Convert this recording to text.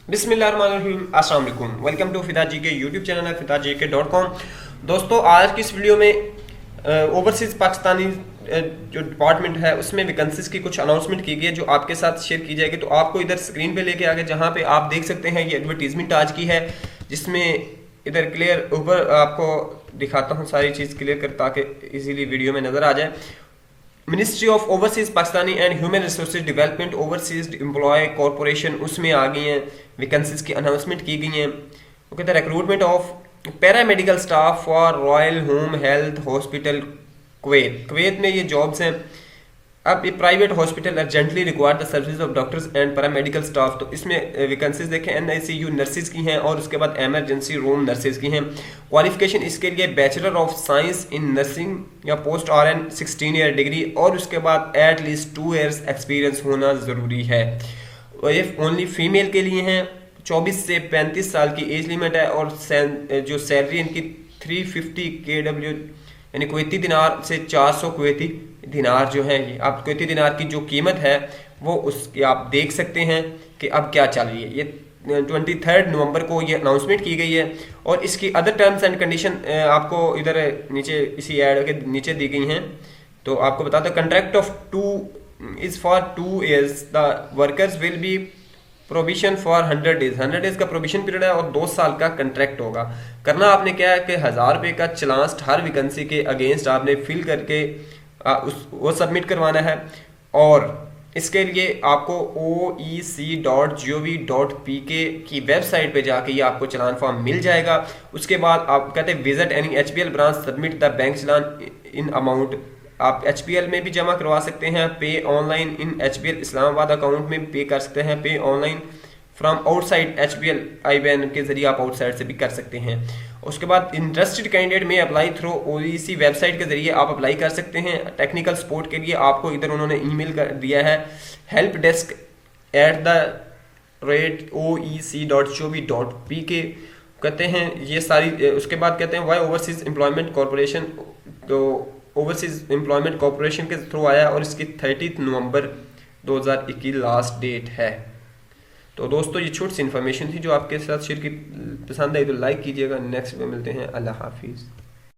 बिस्मिल्लाहिर्रहमानिर्रहीम, अस्सलाम वालेकुम। Welcome to FidaGK YouTube channel है FidaGK.com। दोस्तों, आज की इस वीडियो में ओवरसीज़ पाकिस्तानी जो डिपार्टमेंट है उसमें वैकेंसीज की कुछ अनाउंसमेंट की गई है जो आपके साथ शेयर की जाएगी। तो आपको इधर स्क्रीन पे लेके आ गए, जहाँ पे आप देख सकते हैं ये एडवर्टीजमेंट आज की है, जिसमें इधर क्लियर ऊपर आपको दिखाता हूँ सारी चीज़ क्लियर कर, ताकि इजीली वीडियो में नज़र आ जाए। Ministry of overseas Pakistani and human resources development overseas employ corporation, उसमें आ गई हैं वैकेंसीज की अनाउंसमेंट की गई हैं। वो कहते हैं recruitment of paramedical staff for royal home health hospital Kuwait में ये जॉब्स हैं। अब ये private hospital urgently require the service of doctors and paramedical staff. तो इसमें वैकेंसीज देखें, NICU नर्सिस की हैं और उसके बाद एमरजेंसी रूम नर्सिस की हैं। क्वालिफिकेशन इसके लिए bachelor of science in nursing या पोस्ट RN 16 ईयर डिग्री और उसके बाद एट लीस्ट 2 ईयर्स एक्सपीरियंस होना ज़रूरी है। और ये ओनली फीमेल के लिए हैं। 24 से 35 साल की एज लिमिट है और जो सैलरी इनकी 350 KW यानी कुवैती दिनार से 400 कुवैती दिनार जो है, ये आप कुवैती दिनार की जो कीमत है वो उसकी आप देख सकते हैं कि अब क्या चल रही है। ये 23 नवंबर को ये अनाउंसमेंट की गई है और इसकी अदर टर्म्स एंड कंडीशन आपको इधर नीचे इसी ऐड के नीचे दी गई हैं। तो आपको बताते हैं, contract of 2 is for 2 years, the workers will be provision for 100 days. 100 days का प्रोविशन पीरियड है और 2 साल का कंट्रैक्ट होगा। करना आपने क्या है कि 1000 रुपये का चलांस हर वैकेंसी के अगेंस्ट आपने फिल करके वो सबमिट करवाना है। और इसके लिए आपको oec.gov.pk की वेबसाइट पे जाके ये आपको चलान फॉर्म मिल जाएगा। उसके बाद आप कहते हैं visit any HPL branch submit the bank challan in amount. आप HPL में भी जमा करवा सकते हैं, पे online in HPL Islamabad account में पे कर सकते हैं, पे online from outside HPL IBAN के जरिए आप आउटसाइड से भी कर सकते हैं। उसके बाद इंटरेस्टेड कैंडिडेट में अप्लाई थ्रू OEC वेबसाइट के जरिए आप अप्लाई कर सकते हैं। टेक्निकल सपोर्ट के लिए आपको इधर उन्होंने ईमेल कर दिया है helpdesk@oec.gov.pk कहते हैं ये सारी। उसके बाद कहते हैं वाई ओवरसीज एम्प्लॉयमेंट कॉरपोरेशन, तो ओवरसीज एम्प्लॉयमेंट कॉरपोरेशन के थ्रू आया और इसकी 30 नवंबर 2021 लास्ट डेट है। तो दोस्तों, ये छोटी सी इन्फॉर्मेशन थी जो आपके साथ शेयर की। पसंद आई तो लाइक कीजिएगा। नेक्स्ट में मिलते हैं। अल्लाह हाफिज़।